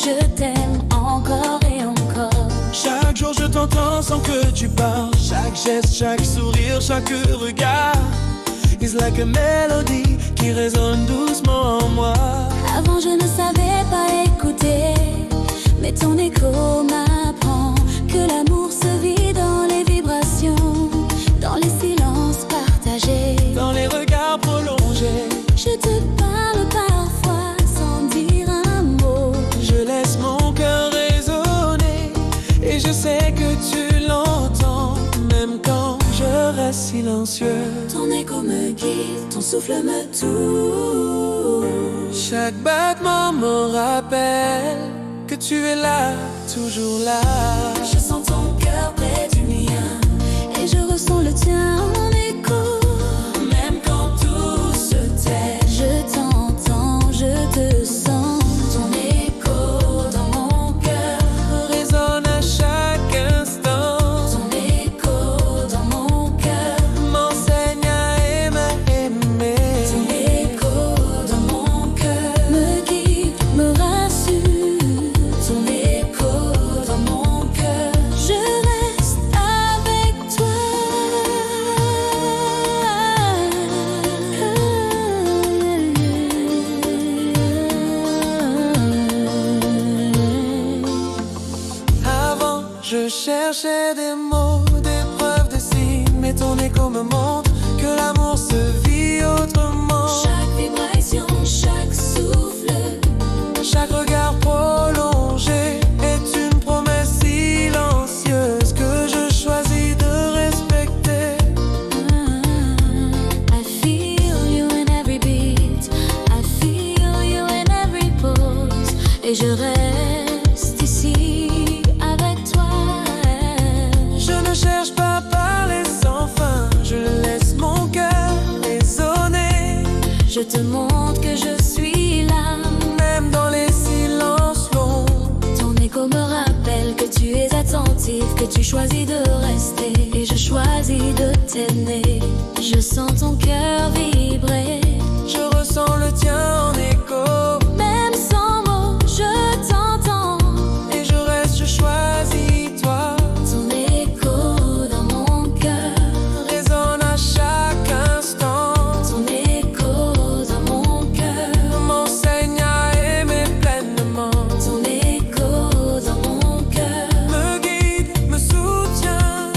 je t'aime encore et encore. Chaque jour je t'entends sans que tu parles. Chaque geste, chaque sourire, chaque regard is like a melody qui résonne doucement en moi. Avant je ne savais pas écouter, mais ton écho m'apprend que l'amour se vit dans les vibrations, dans les silences partagés, dans les regards prolongés. Je te parle parfois sans dire un mot. Je laisse mon cœur résonner et je sais que tu l'entends, même quand je reste silencieux. Ton écho me guide, ton souffle me touche. Chaque battement me rappelle que tu es là, toujours là. Je sens ton cœur près du mien et je ressens le tien en écho. Même quand tout se tait, je t'entends, je te sens. Ton écho dans mon cœur résonne à chaque instant. Ton écho dans mon cœur m'enseigne à aimer. Ton écho dans mon cœur me guide, me rassure. Ton écho dans mon cœur, je reste avec toi. Avant, je cherchais des mots, des preuves, des signes, mais ton écho me montre que l'amour se vit autrement. Chaque vibration, chaque souffle, chaque regard prolongé est une promesse silencieuse que je choisis de respecter. I feel you in every beat, I feel you in every pose. Et je reste ici avec toi. Je ne cherche pas à parler sans fin, je laisse mon cœur résonner. Je te montre que je suis là, même dans les silences longs. Ton écho me rappelle que tu es attentif, que tu choisis de rester. Et je choisis de t'aimer. Je sens ton cœur vibrer, je ressens le tien en écho. même sans mots, je t'entends. Et je reste, je choisis toi. Ton écho dans mon cœur résonne à chaque instant. Ton écho dans mon cœur m'enseigne à aimer pleinement. Ton écho dans mon cœur me guide, me soutient.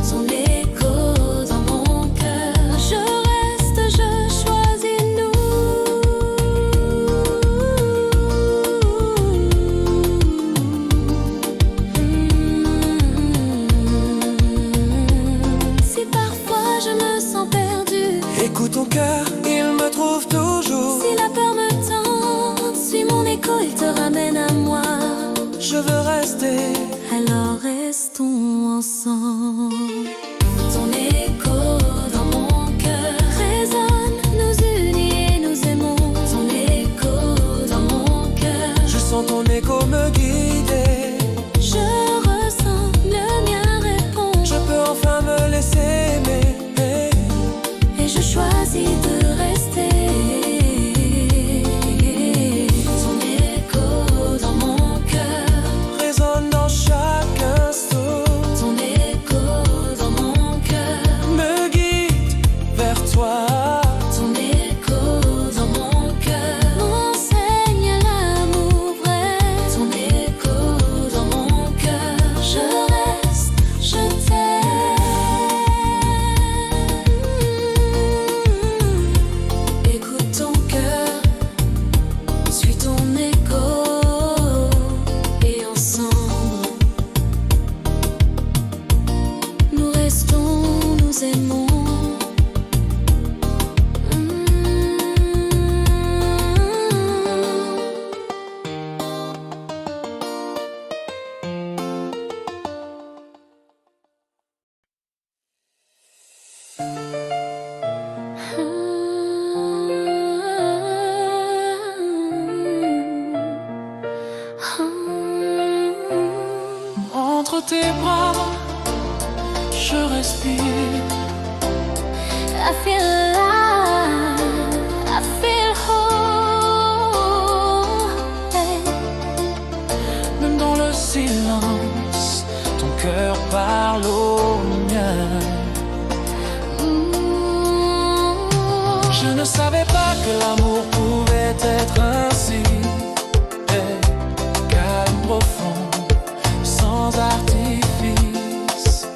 Ton écho dans mon cœur. Je reste, je choisis nous. Si parfois je me sens perdue, écoute ton cœur, il me trouve toujours. si la peur me tente, suis mon écho, il te ramène à moi. Je veux rester, Alors restons ensemble. Ton écho dans mon cœur résonne, nous unit et nous aimons. Ton écho dans mon cœur, je sens ton écho me guider. je ressens le mien répondre. Je peux enfin me laisser aimer. Et je choisis de rester. Ton écho dans mon cœur résonne dans chaque instant. Ton écho dans mon cœur me guide vers toi. Ton écho dans mon cœur m'enseigne l'amour vrai. Ton écho dans mon cœur, je reste, je t'aime. Écoute ton cœur, suis ton écho, et ensemble nous restons, nous aimons. Entre tes bras, je respire. I feel alive, I feel whole. Hey. Je ne savais pas que l'amour pouvait être ainsi, calme, profond, sans artifice.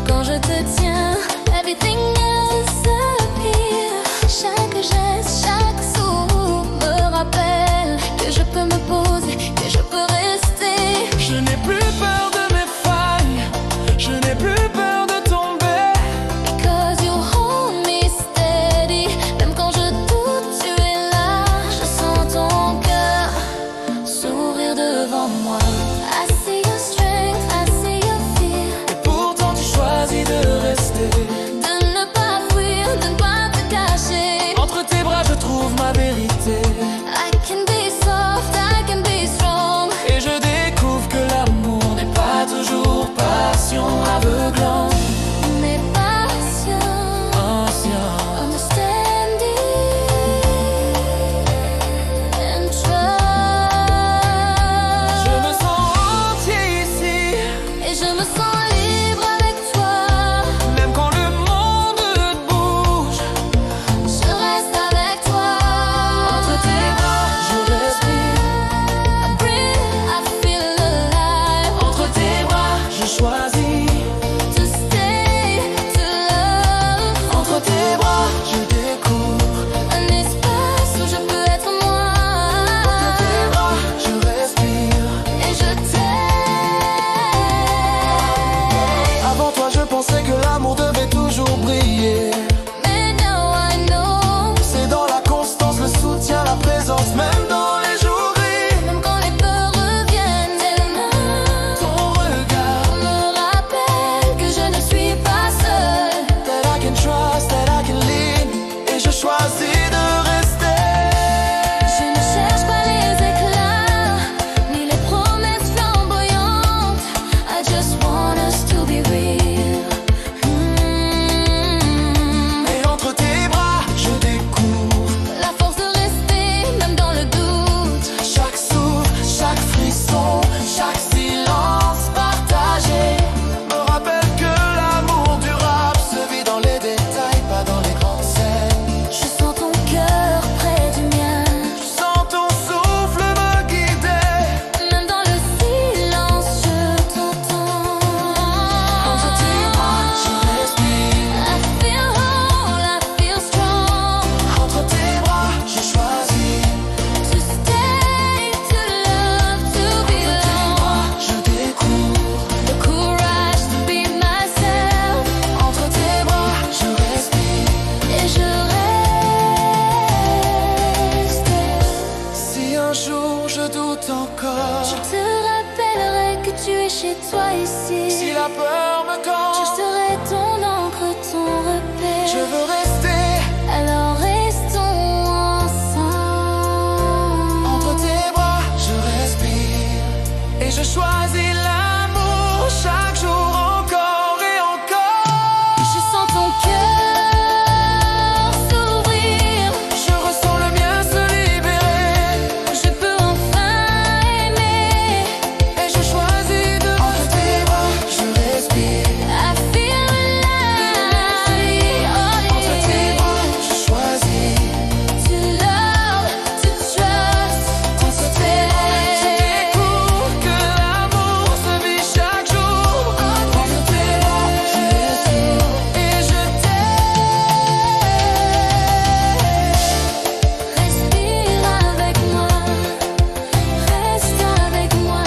Quand je te tiens, everything else appear. Chaque geste, chaque souffle me rappelle que je peux me poser, que je peux rester. Je n'ai plus peur de mes failles, je n'ai plus peur de tomber. Because you hold me steady. Même quand je doute, tu es là. Je sens ton cœur s'ouvrir devant moi. I see your strength, I see your fear. Et pourtant tu choisis de rester. De ne pas fuir, de ne pas te cacher. Entre tes bras je trouve ma vérité. I can be soft, I can be strong. Et je découvre que l'amour n'est pas toujours passion aveuglante, Mais patient, ancien. understanding and trust. Je me sens entier ici, Et je me sens libre avec toi. même quand le monde bouge. Je reste avec toi. Entre tes bras je respire, I breathe, I feel alive. entre tes bras je choisis. To stay, to love. Entre tes bras je découvre, Un espace où je peux être moi. entre tes bras je respire. Et je t'aime. Avant toi je pensais que l'amour devait toujours briller. Mais now I know. C'est dans la constance, le soutien, la présence, même dans les jours gris. Même quand les peurs reviennent, tes mains Ton regard, me rappellent que je ne suis pas seule. that I can trust, that I can lean. Et je choisis de rester. Je ne cherche pas les éclats, ni les promesses flamboyantes. I just want us to be real. Et entre tes bras je découvre La force de rester, même dans le doute. chaque souffle, chaque frisson, chaque silence partagé me rappelle que l'amour durable se vit dans les détails, pas dans les grandes scènes. Je sens ton cœur près du mien. Je sens ton souffle me guider. Même dans le silence, je t'entends. Entre tes bras je respire, I feel whole, I feel strong. entre tes bras je choisis. To stay, to love, to belong. Je découvre, The courage to be myself. entre tes bras je respire. Et je reste. Si un jour je doute Je encore, te rappellerai que tu es chez toi ici. si la peur me Je campe, serai ton encre, ton repère. je veux rester. Alors restons ensemble. Entre tes bras je respire. Et je choisis l'amour chaque jour encore et encore. Je sens ton cœur s'ouvrir. Je ressens le mien se libérer. Je peux enfin aimer. Et je choisis de entre tes bras je respire. I feel alive. Oh, Entre tes bras je choisis. to love, to trust, to Entre tes bras je stay. découvre que l'amour se vit chaque jour. Entre tes bras je respire. Et je t'aime. Respire avec moi, reste avec moi.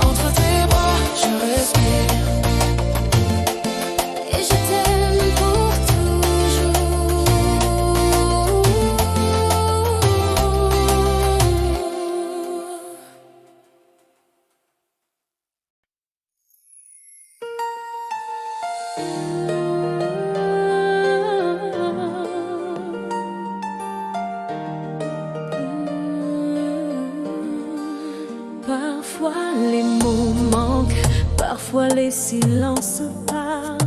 Entre tes bras je respire. Et je t'aime pour toujours. Parfois les mots manquent, parfois les silences se parlent.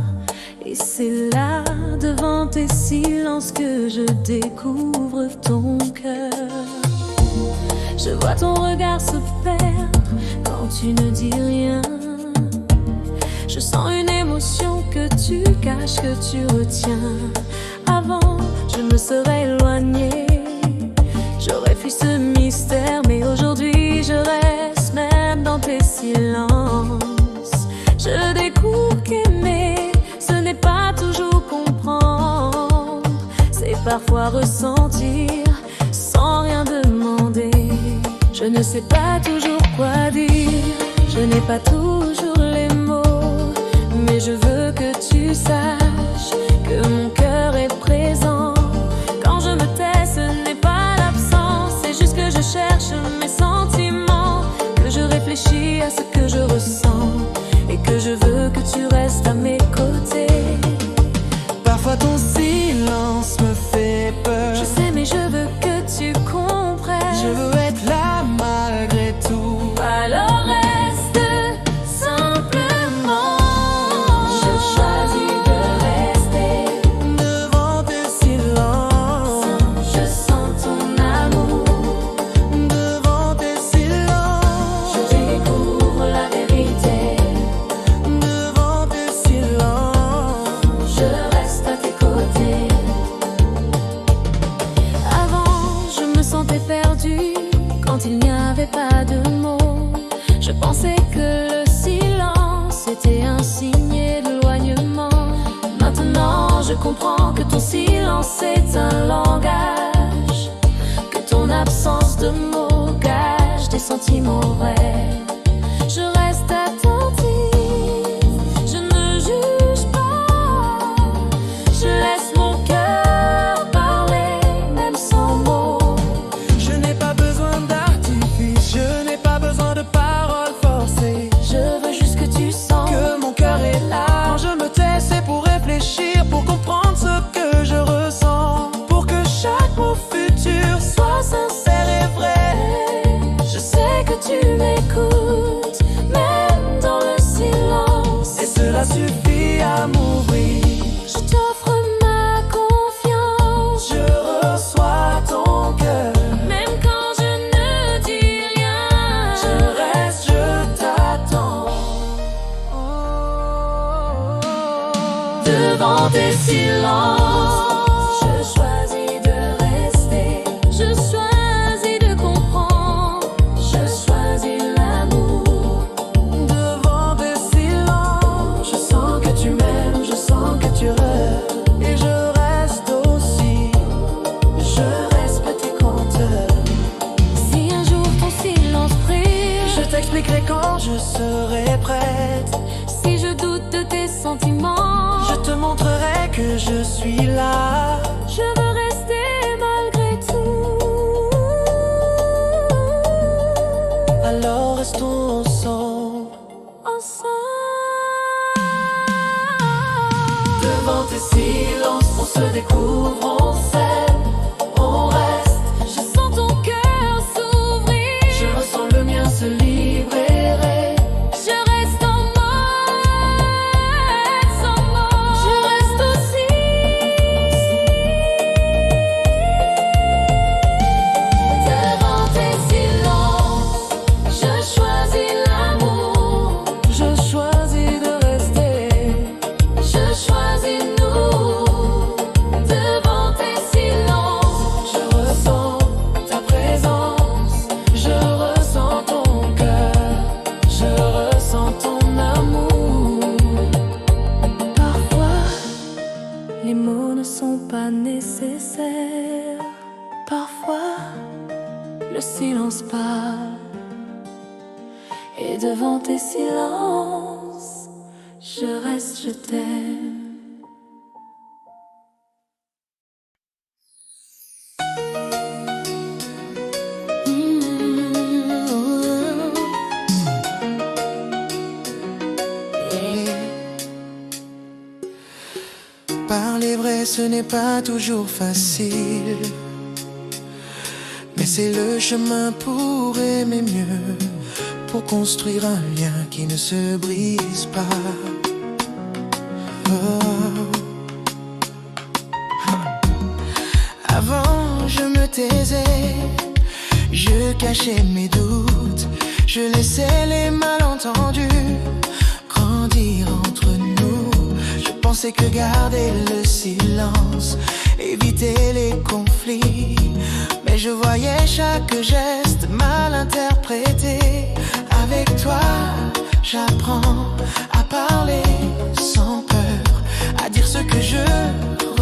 Et c'est là, devant tes silences, que je découvre ton cœur. Je vois ton regard se perdre quand tu ne dis rien. Je sens une émotion que caches, que tu retiens. Avant, je me serais éloignée, j'aurais fui ce mystère, mais aujourd'hui je reste même dans tes silences. Je découvre qu'aimer, ce n'est pas toujours comprendre, c'est parfois ressentir sans rien demander. Je ne sais pas toujours quoi dire, je n'ai pas toujours les mots, mais je veux que tu saches que mon cœur est présent. Quand je me tais, ce n'est pas l'absence, c'est juste que je cherche mes sentiments, que je réfléchis à ce que je ressens et que je veux que tu restes à mes côtés. Parfois ton silence me fait peur. Je sais, mais je veux que tu comprennes. Je veux être là malgré tout. Alors reste simplement. Je choisis de rester Devant tes silences, je sens ton amour. devant tes silences, Je découvre la vérité. devant tes silences. Je reste à tes côtés. Avant, je me sentais perdue quand il n'y avait pas de mots. Je pensais que le silence était un signe d'éloignement. Maintenant, je comprends que ton silence est un langage, que ton absence de mots gâche des sentiments vrais. Je reste attentive, je ne juge pas, je laisse mon cœur parler, même sans mots. Je n'ai pas besoin d'artifice, je n'ai pas besoin de paroles forcées. Je veux juste que tu sens Que mon cœur est là. Quand je me tais, c'est pour réfléchir, pour comprendre ce que je ressens, pour que chaque mot futur soit sincère et vrai. Je sais que tu m'écoutes, même dans le silence. Et cela suffit à m'ouvrir. Je t'offre ma confiance, Je reçois ton cœur. même quand je ne dis rien. Je reste, je t'attends. Devant tes silences, je choisis de rester. Je choisis de comprendre. Je choisis l'amour. Devant tes silences, je sens que tu m'aimes, je sens que tu rêves. Et je reste aussi. Je respecte tes compteurs. Si un jour ton silence brille, Je t'expliquerai quand je serai prête. si je doute de tes sentiments, Je te montrerai que je suis là. je veux rester malgré tout. Alors restons ensemble. Ensemble. Devant tes silences, on se découvre, on s'aime, on reste. Je sens ton cœur s'ouvrir. Je ressens le mien se libérer. Je reste en mode sans mots. Je reste aussi. Devant tes silences, je choisis l'amour. Je choisis de rester. Je choisis nous. Devant tes silences, Je ressens ta présence. Je ressens ton cœur. Je ressens ton amour. parfois, les mots ne sont pas nécessaires. Parfois, le silence parle. Et devant tes silences, je reste, je t'aime. Parler vrai, ce n'est pas toujours facile, mais c'est le chemin pour aimer mieux, pour construire un lien qui ne se brise pas. Oh. Avant, je me taisais, je cachais mes doutes, je laissais les malentendus grandir entre nous. Je pensais que garder le silence, éviter les conflits. Mais je voyais chaque geste mal interprété. Avec toi, j'apprends à parler sans peur, à dire ce que je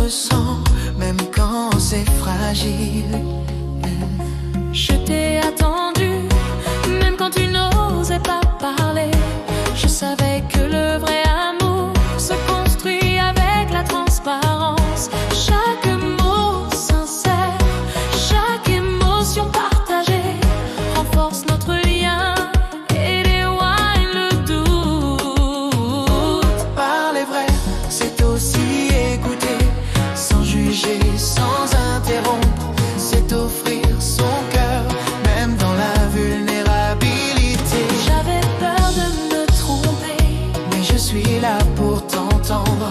ressens, même quand c'est fragile. Je t'ai attendu, même quand tu n'osais pas parler. Je savais que le vrai amour se construit avec la transparence. Chaque mot sincère, chaque émotion partagée renforce notre lien et éloigne le doute. Parler vrai, c'est aussi écouter, sans juger, sans interrompre. C'est offrir son cœur, même dans la vulnérabilité. J'avais peur de me tromper, mais je suis là pour t'entendre.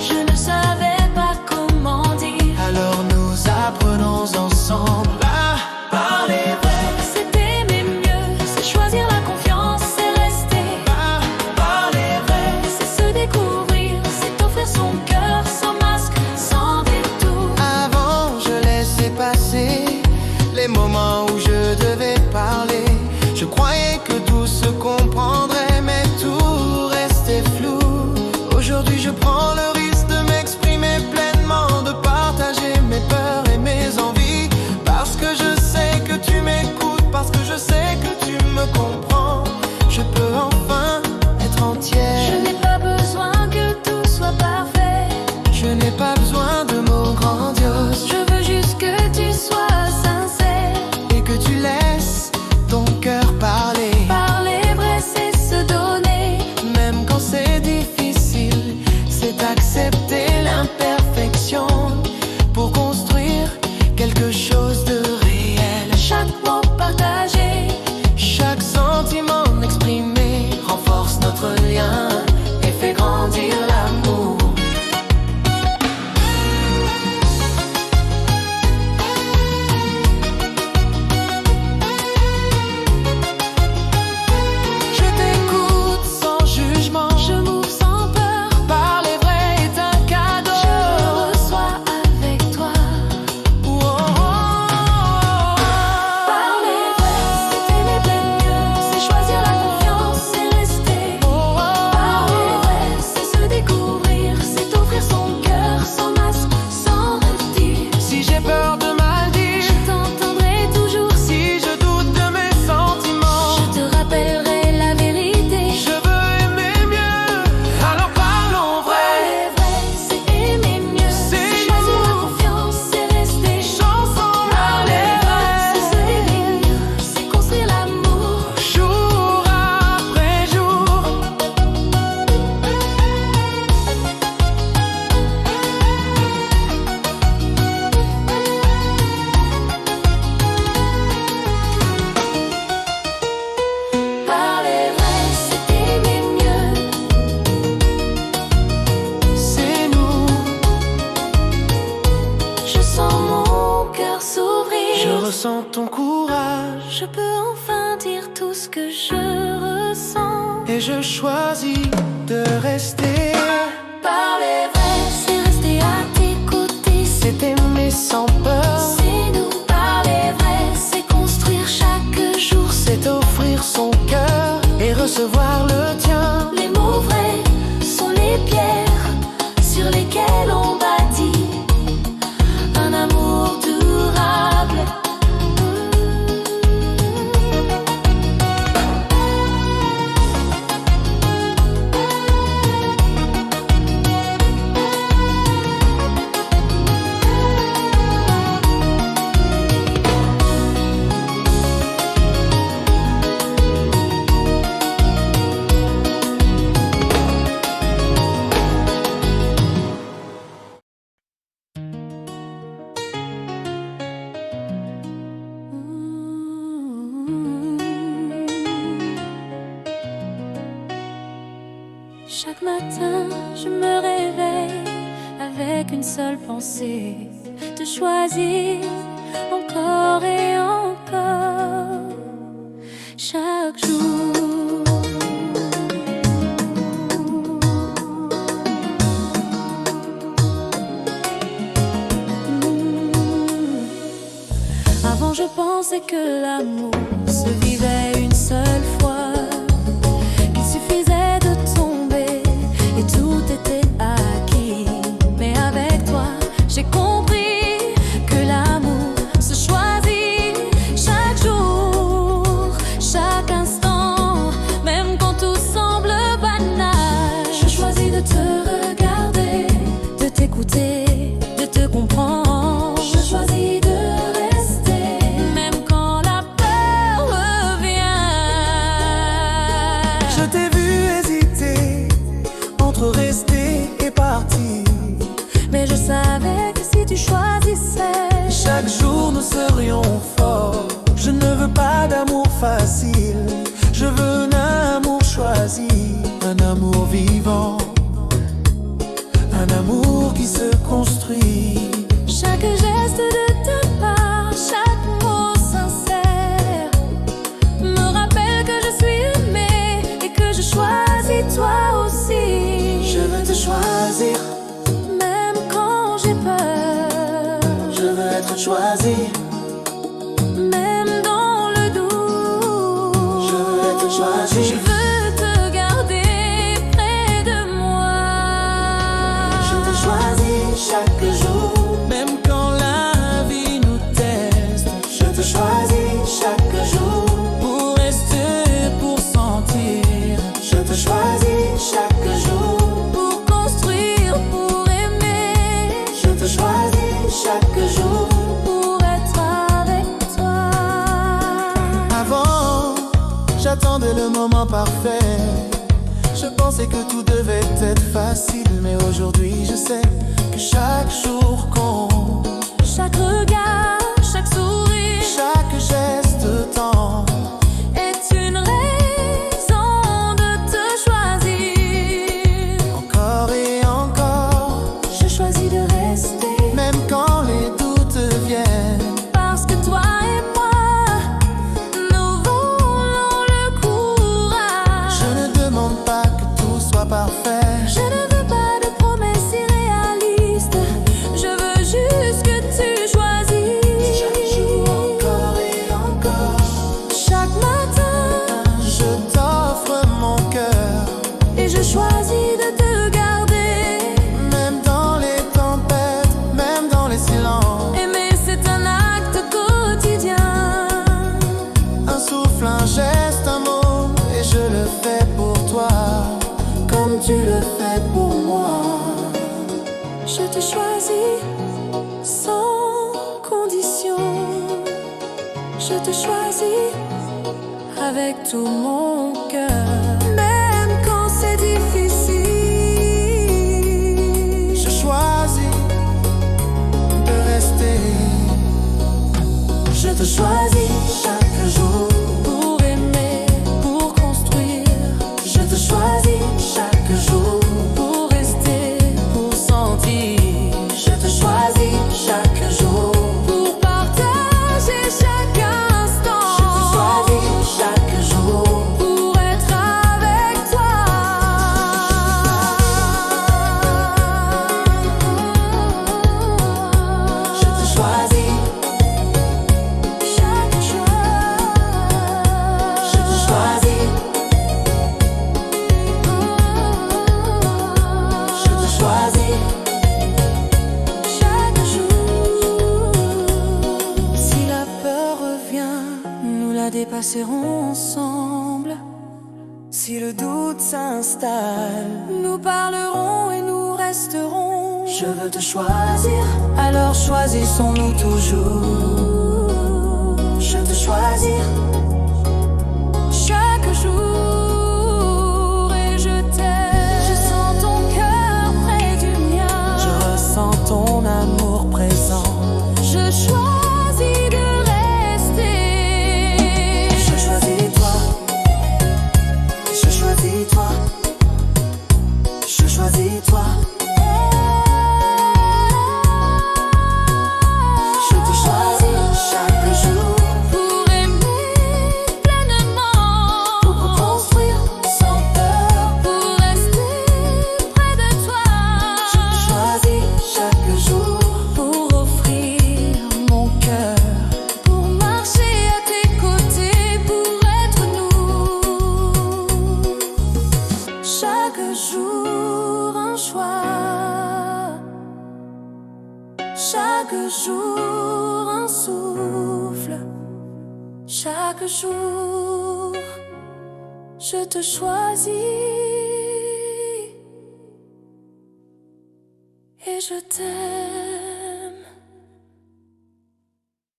je ne savais pas comment dire. Alors nous apprenons ensemble à parler vrai. C'est aimer mieux, c'est choisir la confiance, c'est rester. À parler vrai. C'est se découvrir, c'est offrir son cœur sans masque, sans détour. Avant, je laissais passer les moments où je devais parler. Je croyais que tout se comprendrait, mais tout restait flou. Aujourd'hui, je prends le risque de m'exprimer pleinement, de partager mes peurs et mes envies. Parce que je sais que tu m'écoutes, parce que je sais que tu me comprends. Je peux enfin être Je entière. n'ai pas besoin que tout soit parfait. Je n'ai pas besoin de mots grandioses. Je veux juste que tu sois sincère. Et que tu laisses ton cœur parler. Parler vrai, c'est se donner. Même quand c'est difficile, c'est accepter l'imperfection pour construire quelque chose de réel. Chaque mot partagé, Chaque sentiment exprimé renforce notre lien et fait grandir l'amour. Je t'écoute sans jugement. je m'ouvre sans peur. Parler vrai est un cadeau. Je le reçois avec toi. Oh, oh, oh. Parler vrai, c'est aimer bien mieux, c'est choisir la confiance, c'est rester. Parler vrai, c'est se découvrir, c'est offrir son cœur sans masque, sans mentir. Si j'ai peur de mal dire, Je t'entendrai toujours si si je doute de mes sentiments, je te rappellerai la vérité. je veux aimer mieux. Alors parlons vrai. Parler vrai, c'est aimer mieux, c'est choisir la confiance, c'est rester. Chanson Parler vrai, c'est se guérir, c'est construire l'amour. jour après jour. Parler vrai, c'est aimer mieux. C'est nous. Je sens mon cœur s'ouvrir. Je ressens ton courage Je peux enfin dire tout ce que je ressens. et je choisis de rester. Parler vrai, c'est rester à tes côtés. C'est aimer sans peur. C'est nous. Parler vrai, c'est construire chaque jour. C'est offrir son cœur et recevoir le tien. Les mots vrais sont les pierres sur lesquelles on bâtit un amour durable. Chaque matin, je me réveille avec une seule pensée, de choisir encore et encore, chaque jour. pensais que l'amour se vivait une seule fois, qu'il suffisait de tomber et tout était acquis. Mais avec toi, j'ai compris que l'amour se choisit chaque jour, chaque instant, même quand tout semble banal. Je choisis de te regarder, de t'écouter, de te comprendre. Je choisis de rester, même quand la peur revient. Je t'ai vu hésiter entre rester et partir, Mais je savais que si tu choisissais, chaque jour nous serions forts. Je ne veux pas d'amour facile, je veux un amour choisi, un amour vivant, un amour qui se construit. chaque geste de ta part, chaque mot sincère me rappelle que je suis aimée et que je choisis toi aussi. Je veux te choisir, Même quand j'ai peur, je veux être choisi, même dans le doute, je veux être choisi. je veux te garder près de moi. Je te choisis chaque jour, même quand la vie nous teste. Je te choisis chaque jour, pour rester, pour sentir. Je te choisis chaque jour, Pour construire, pour aimer, je te choisis chaque jour. pour être avec toi. Avant, j'attendais le moment parfait. Je pensais que tout devait être facile, mais aujourd'hui je sais que chaque jour compte. Chaque regard, chaque sourire Chaque geste tend, est une raison de te choisir. encore et encore, Je choisis de rester même quand les doutes viennent. parce que toi et moi, nous voulons le courage. Je ne demande pas que tout soit parfait. Je ne veux pas de promesses irréalistes. Je veux juste que tu choisisses. Chaque jour, encore et encore, Chaque matin, je t'offre mon cœur, et je choisis de te garder. même dans les tempêtes, même dans les silences. Aimer, c'est un acte quotidien. Un souffle, un geste, un mot, et je le fais pour toi, comme tu le fais pour moi. Je te choisis sans condition. Je te choisis avec tout mon cœur. Même quand c'est difficile, Je choisis de rester. je te choisis chaque jour. Pour aimer, pour construire. Je te choisis chaque jour. Pour rester, pour sentir. Je te choisis chaque jour. Pour partager chaque instant. Je te choisis chaque jour, Pour être avec toi. je te choisis, Chaque jour. je te choisis, je te choisis. Chaque jour. Si la peur revient, nous la dépasserons ensemble. Si le doute s'installe, Nous parlerons et nous resterons. je veux te choisir, Alors choisissons-nous toujours. je te choisis, Chaque jour, et je t'aime. Je sens ton cœur près du mien. je ressens ton amour présent. Je choisis de rester. Je choisis toi, je choisis toi, je choisis toi. Je te choisis chaque jour, Pour aimer pleinement. pour construire sans peur. Pour rester près de toi. Je te choisis chaque jour, Pour offrir mon cœur. Pour marcher Chaque jour un souffle, chaque jour je te choisis et je t'aime.